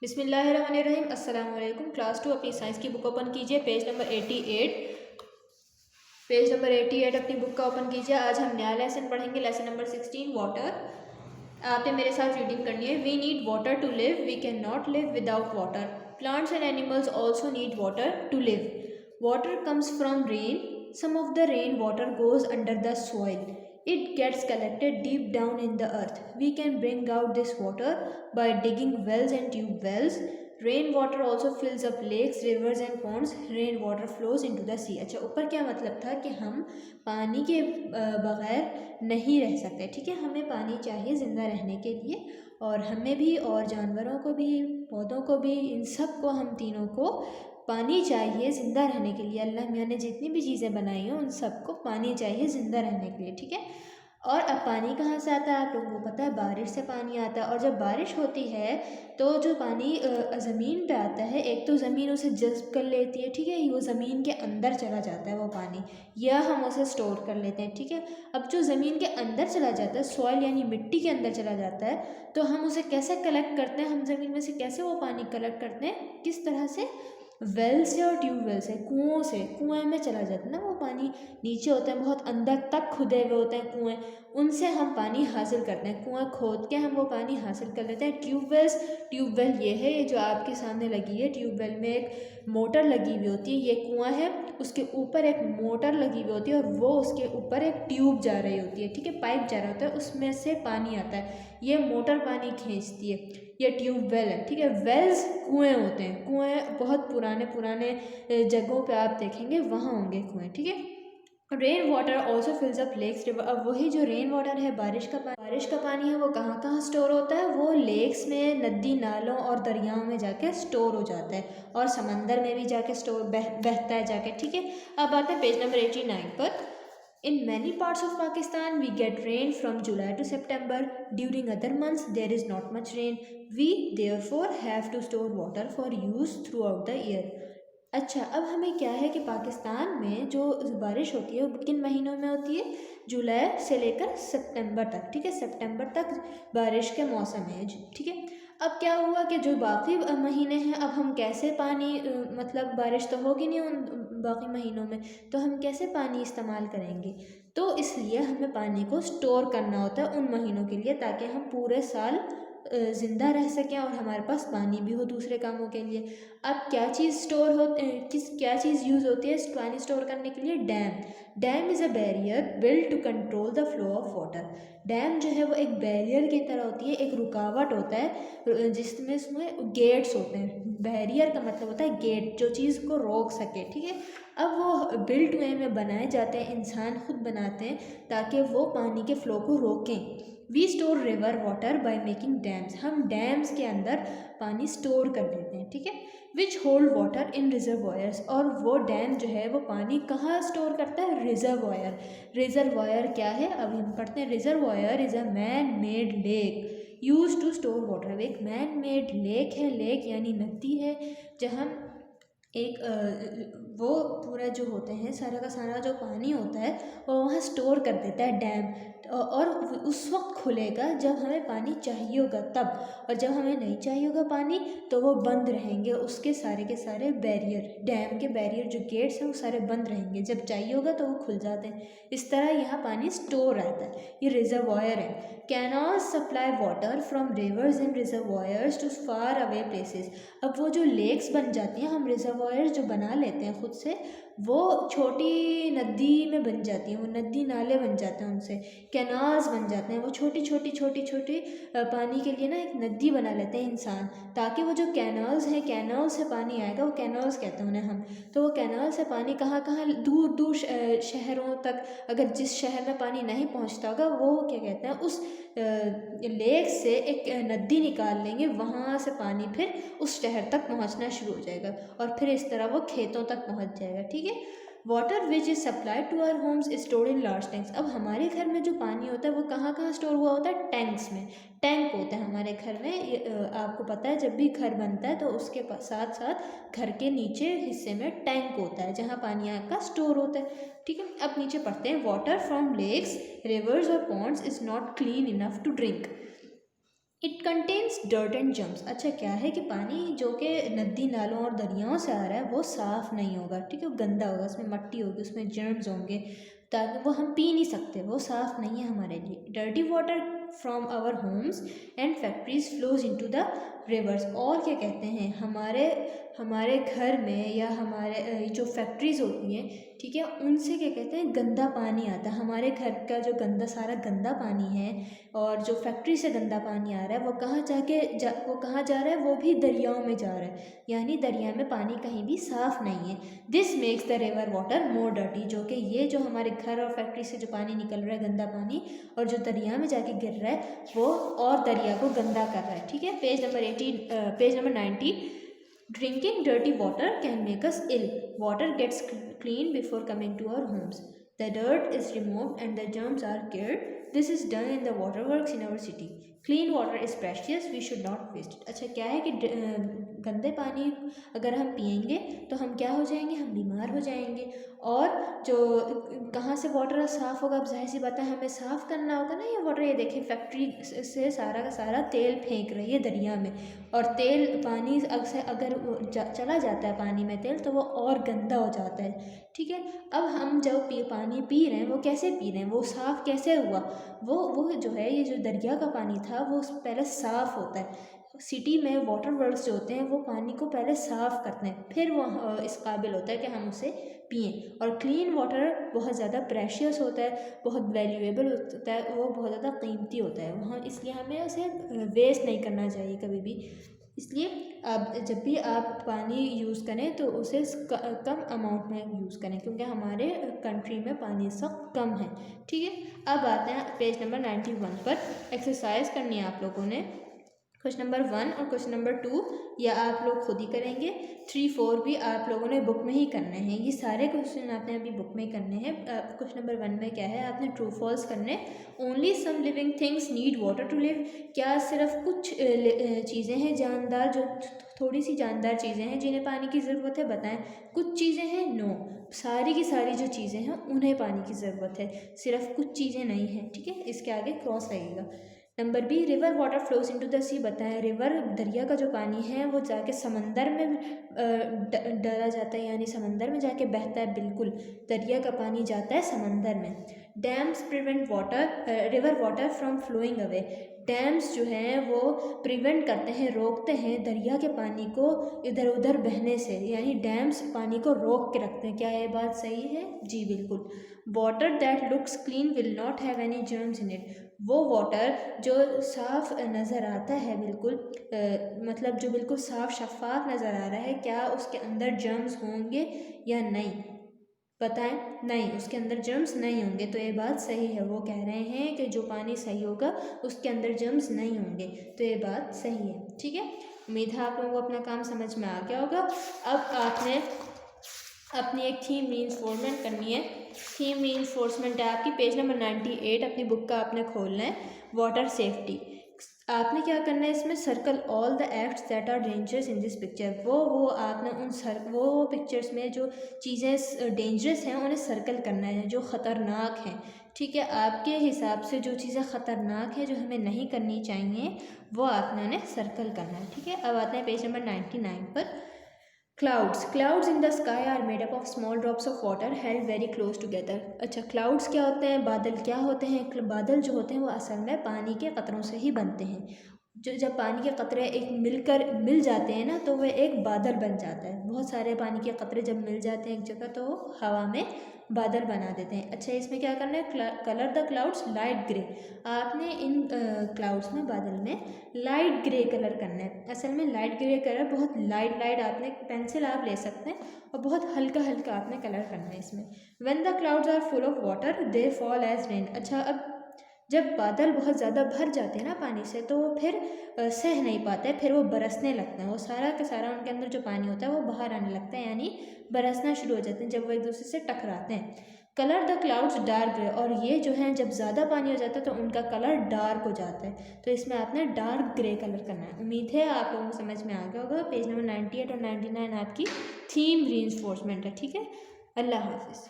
बिस्मिल्लाहिर्रहमानिर्रहीम। अस्सलाम वालेकुम। क्लास 2 अपनी साइंस की बुक ओपन कीजिए। पेज नंबर 88 अपनी बुक का ओपन कीजिए। आज हम नया लेसन पढ़ेंगे, लेसन नंबर 16 वाटर। आपने मेरे साथ रीडिंग करनी है। We need water to live, we can not live without water. Plants and animals also need water to live. Water comes from rain, some of the rain water goes under the soil. It gets collected deep down in the earth. We can bring out this water by digging wells and tube wells. Rainwater also fills up lakes, rivers and ponds. Rainwater flows into the sea. अच्छा, ऊपर क्या मतलब था कि हम पानी के बगैर नहीं रह सकते। ठीक है, हमें पानी चाहिए ज़िंदा रहने के लिए, और हमें भी और जानवरों को भी, पौधों को भी, इन सब को, हम तीनों को पानी चाहिए ज़िंदा रहने के लिए। अल्लाह मियाँ ने जितनी भी चीज़ें बनाई हैं उन सबको पानी चाहिए ज़िंदा रहने के लिए। ठीक है, और अब पानी कहाँ से आता है? आप लोगों को पता है, बारिश से पानी आता है। और जब बारिश होती है तो जो पानी ज़मीन पे आता है, एक तो ज़मीन उसे जज़्ब कर लेती है। ठीक है, वो ज़मीन के अंदर चला जाता है वो पानी, या हम उसे स्टोर कर लेते हैं। ठीक है, अब जो ज़मीन के अंदर चला जाता है, सॉइल यानी मिट्टी के अंदर चला जाता है, तो हम उसे कैसे कलेक्ट करते हैं? हम ज़मीन में से कैसे वो पानी कलेक्ट करते हैं? किस तरह से? वेल से और ट्यूबवेल से, कुओं से। कुएं में चला जाता है ना वो पानी, नीचे होते हैं, बहुत अंदर तक खुदे हुए होते हैं कुएं, उनसे हम पानी हासिल करते हैं। कुआं खोद के हम वो पानी हासिल कर लेते हैं। ट्यूबवेल्स, ट्यूबवेल ये है, ये जो आपके सामने लगी है, ट्यूबवेल में एक मोटर लगी हुई होती है। ये कुआं है, उसके ऊपर एक मोटर लगी हुई होती है, और वो उसके ऊपर एक ट्यूब जा रही होती है। ठीक है, पाइप जा रहा होता है, उसमें से पानी आता है, ये मोटर पानी खींचती है। ये ट्यूबवेल है। ठीक है, वेल्स कुएं होते हैं। कुएं बहुत पुराने पुराने जगहों पे आप देखेंगे, वहाँ होंगे कुएं। ठीक है, rain water also fills up lakes, river. अब वही जो रेन वाटर है, बारिश का पानी है, वो कहाँ कहाँ स्टोर होता है? वो लेक्स में, नदी नालों और दरियाओं में जाके स्टोर हो जाता है, और समंदर में भी जाके स्टोर बहता है जाके। ठीक है, अब आते हैं पेज नंबर 89 पर। In many parts of Pakistan, we get rain from July to September. During other months, there is not much rain. We therefore have to store water for use throughout the year. अच्छा, अब हमें क्या है कि पाकिस्तान में जो बारिश होती है वो किन महीनों में होती है? जुलाई से लेकर सितंबर तक। ठीक है, सितंबर तक बारिश के मौसम है। ठीक है, अब क्या हुआ कि जो बाकी महीने हैं, अब हम कैसे पानी, मतलब बारिश तो होगी नहीं उन बाकी महीनों में, तो हम कैसे पानी इस्तेमाल करेंगे? तो इसलिए हमें पानी को स्टोर करना होता है उन महीनों के लिए, ताकि हम पूरे साल ज़िंदा रह सकें और हमारे पास पानी भी हो दूसरे कामों के लिए। अब क्या चीज़ स्टोर हो, क्या चीज़ यूज़ होती है पानी स्टोर करने के लिए? Dam. Dam is a barrier build to control the flow of water. Dam जो है वो एक बैरियर की तरह होती है, एक रुकावट होता है, जिसमें उसमें गेट्स होते हैं। बैरियर का मतलब होता है गेट, जो चीज़ को रोक सके। ठीक है, अब वो बिल्ट वे में बनाए जाते हैं, इंसान खुद बनाते हैं, ताकि वो पानी के फ्लो को रोकें। We store river water by making dams. हम डैम्स के अंदर पानी स्टोर कर देते हैं। ठीक है, which hold water in reservoirs. और वो डैम जो है वो पानी कहाँ स्टोर करता है? रिजर्वॉयर। रिजर्वॉयर क्या है? अभी हम पढ़ते हैं। Reservoir is a man made lake use to store water. अब एक मैन मेड लेक है, लेक यानी नदी है, जहाँ एक वो पूरा जो होते हैं, सारा का सारा जो पानी होता है वो वहाँ स्टोर कर देता है डैम, और उस वक्त खुलेगा जब हमें पानी चाहिए होगा तब, और जब हमें नहीं चाहिए होगा पानी तो वो बंद रहेंगे, उसके सारे के सारे बैरियर, डैम के बैरियर जो गेट्स हैं वो सारे बंद रहेंगे, जब चाहिए होगा तो वो खुल जाते हैं। इस तरह यहाँ पानी स्टोर रहता है, ये रिजर्वॉयर है। Canals supply water from rivers and reservoirs to far away places. अब वो जो लेक्स बन जाती हैं, हम रिजर्वॉयर्स जो बना लेते हैं खुद से, वो छोटी नदी में बन जाती हैं, वो नदी नाले बन जाते हैं उनसे, कैनाल्स बन जाते हैं। वो छोटी छोटी छोटी छोटी पानी के लिए ना एक नदी बना लेते हैं इंसान, ताकि वो जो कैनाल्स हैं, कैनाल से पानी आएगा, वो कैनाल्स कहते हैं उन्हें हम। तो वो कैनाल से पानी कहाँ कहाँ, दूर दूर शहरों तक, अगर जिस शहर में पानी नहीं पहुँचता होगा, वो क्या कहते हैं, उस लेक से एक नदी निकाल लेंगे, वहाँ से पानी फिर उस शहर तक पहुँचना शुरू हो जाएगा, और फिर इस तरह वो खेतों तक पहुँच जाएगा। ठीक है, water which is supplied to our homes is stored in large tanks. अब हमारे घर में जो पानी होता है वो कहाँ कहाँ स्टोर हुआ होता है? टैंक्स में। टैंक होता है हमारे घर में, आपको पता है जब भी घर बनता है तो उसके साथ साथ घर के नीचे हिस्से में टैंक होता है, जहाँ पानी आपका स्टोर होता है। ठीक है, अब नीचे पढ़ते हैं। वाटर फ्रॉम लेक्स, रिवर्स और ponds is not clean enough to drink. It contains dirt and germs. अच्छा क्या है कि पानी जो कि नदी नालों और दरियाओं से आ रहा है वो साफ़ नहीं होगा, ठीक है, वो गंदा होगा, उसमें मट्टी होगी, उसमें जर्म्स होंगे, ताकि वो हम पी नहीं सकते, वो साफ़ नहीं है हमारे लिए। Dirty water from our homes and factories flows into the rivers. और क्या कहते हैं, हमारे हमारे घर में या हमारे जो फैक्ट्रीज़ होती हैं, ठीक है, उनसे क्या कहते हैं गंदा पानी आता है। हमारे घर का जो गंदा सारा गंदा पानी है और जो फैक्ट्री से गंदा पानी आ रहा है वो कहाँ वो कहाँ जा रहा है, वो भी दरियाओं में जा रहा है, यानी दरिया में पानी कहीं भी साफ़ नहीं है। This makes the river water more dirty, जो कि ये जो हमारे घर और फैक्ट्री से जो पानी निकल रहा है गंदा पानी और जो दरिया में जाके गिर रहा है वो और दरिया को गंदा कर रहा है, ठीक है। Page number 90। Drinking dirty water can make us ill. Water gets clean before coming to our homes. The dirt is removed and the germs are killed. This is done in the waterworks in our city. Clean water is precious. We should not waste it. अच्छा क्या है कि गंदे पानी अगर हम पियेंगे तो हम क्या हो जाएंगे, हम बीमार हो जाएंगे। और जो कहाँ से वाटर साफ़ होगा, अब जाहिर सी बात है हमें साफ़ करना होगा ना ये वाटर। ये देखिए फैक्ट्री से सारा का सारा तेल फेंक रही है दरिया में, और तेल पानी अगर चला जाता है पानी में तेल तो वो और गंदा हो जाता है, ठीक है। अब हम जब पानी पी रहे हैं वो कैसे पी रहे हैं, वो साफ़ कैसे हुआ, वो जो है ये जो दरिया का पानी था वो पहले साफ़ होता है। सिटी में वाटर वर्क्स जो होते हैं वो पानी को पहले साफ़ करते हैं, फिर वो इस काबिल होता है कि हम उसे पिएँ। और क्लीन वाटर बहुत ज़्यादा प्रेशियस होता है, बहुत वैल्यूएबल होता है, वो बहुत ज़्यादा कीमती होता है वहाँ, इसलिए हमें उसे वेस्ट नहीं करना चाहिए कभी भी। इसलिए आप जब भी आप पानी यूज़ करें तो उसे कम अमाउंट में यूज़ करें, क्योंकि हमारे कंट्री में पानी सब कम है, ठीक है। अब आते हैं पेज नंबर 91 पर। एक्सरसाइज करनी है आप लोगों ने। क्वेश्चन नंबर 1 और क्वेश्चन नंबर 2 या आप लोग खुद ही करेंगे, 3, 4 भी आप लोगों ने बुक में ही करने हैं। ये सारे क्वेश्चन आपने अभी बुक में करने हैं। क्वेश्चन नंबर 1 में क्या है, आपने ट्रू फॉल्स करने। Only some living things need water to live. क्या सिर्फ कुछ चीज़ें हैं जानदार, जो थोड़ी सी जानदार चीज़ें हैं जिन्हें पानी की ज़रूरत है, बताएं। कुछ चीज़ें हैं, नो, सारी की सारी जो चीज़ें हैं उन्हें पानी की ज़रूरत है, सिर्फ कुछ चीज़ें नहीं हैं, ठीक है। इसके आगे क्रॉस लगेगा। Number B, river water flows into the sea. बताएं रिवर दरिया का जो पानी है वो जाके समंदर में डाला जाता है, यानी समंदर में जाके बहता है। बिल्कुल, दरिया का पानी जाता है समंदर में। Dams prevent river water from flowing away. डैम्स जो हैं वो प्रिवेंट करते हैं, रोकते हैं दरिया के पानी को इधर उधर बहने से, यानी डैम्स पानी को रोक के रखते हैं। क्या ये बात सही है? जी बिल्कुल। Water that looks clean will not have any germs in it. वो वाटर जो साफ़ नज़र आता है, बिल्कुल मतलब जो बिल्कुल साफ़ शफाफ नज़र आ रहा है, क्या उसके अंदर जर्म्स होंगे या नहीं? बताएं। नहीं, उसके अंदर जर्म्स नहीं होंगे, तो ये बात सही है। वो कह रहे हैं कि जो पानी सही होगा उसके अंदर जर्म्स नहीं होंगे, तो ये बात सही है, ठीक है। उम्मीद है आप लोगों को अपना काम समझ में आ गया होगा। अब आपने अपनी एक थीम रीइंफोर्समेंट करनी है। थीम रीइंफोर्समेंट है आपकी पेज नंबर 98, अपनी बुक का आपने खोलना है। वाटर सेफ्टी, आपने क्या करना है इसमें, circle all the acts that are dangerous in this picture. वो आपने वो पिक्चर्स में जो चीज़ें डेंजरस हैं उन्हें सर्कल करना है, जो ख़तरनाक हैं, ठीक है। आपके हिसाब से जो चीज़ें ख़तरनाक हैं, जो हमें नहीं करनी चाहिए, वो आपने उन्हें सर्कल करना है, ठीक है। अब आते हैं पेज नंबर 99 पर। Clouds in the sky are made up of small drops of water held very close together. अच्छा, क्लाउड्स क्या होते हैं, बादल क्या होते हैं? बादल जो होते हैं वो असल में पानी के कतरों से ही बनते हैं। जब पानी के कतरे एक मिल जाते हैं ना, तो वह एक बादल बन जाता है। बहुत सारे पानी के कतरे जब मिल जाते हैं एक जगह तो हवा में बादल बना देते हैं। अच्छा, इसमें क्या करना है, colour the clouds light grey. आपने इन क्लाउड्स में, बादल में लाइट ग्रे कलर करना है। असल में लाइट ग्रे कलर बहुत लाइट आपने पेंसिल आप ले सकते हैं और बहुत हल्का हल्का आपने कलर करना है इसमें। When the clouds are full of water they fall as rain. अच्छा, अब जब बादल बहुत ज़्यादा भर जाते हैं ना पानी से, तो फिर सह नहीं पाते, फिर वो बरसने लगते हैं। वो सारा का सारा उनके अंदर जो पानी होता है वो बाहर आने लगता है, यानी बरसना शुरू हो जाते हैं जब वो एक दूसरे से टकराते हैं। Colour the clouds dark grey, और ये जो है जब ज़्यादा पानी हो जाता है तो उनका कलर डार्क हो जाता है, तो इसमें आपने डार्क ग्रे कलर करना है। उम्मीद है आप लोगों को समझ में आ गया होगा। पेज नंबर 98 और 99 आपकी थीम रीइंफोर्समेंट है, ठीक है। अल्लाह हाफिज़।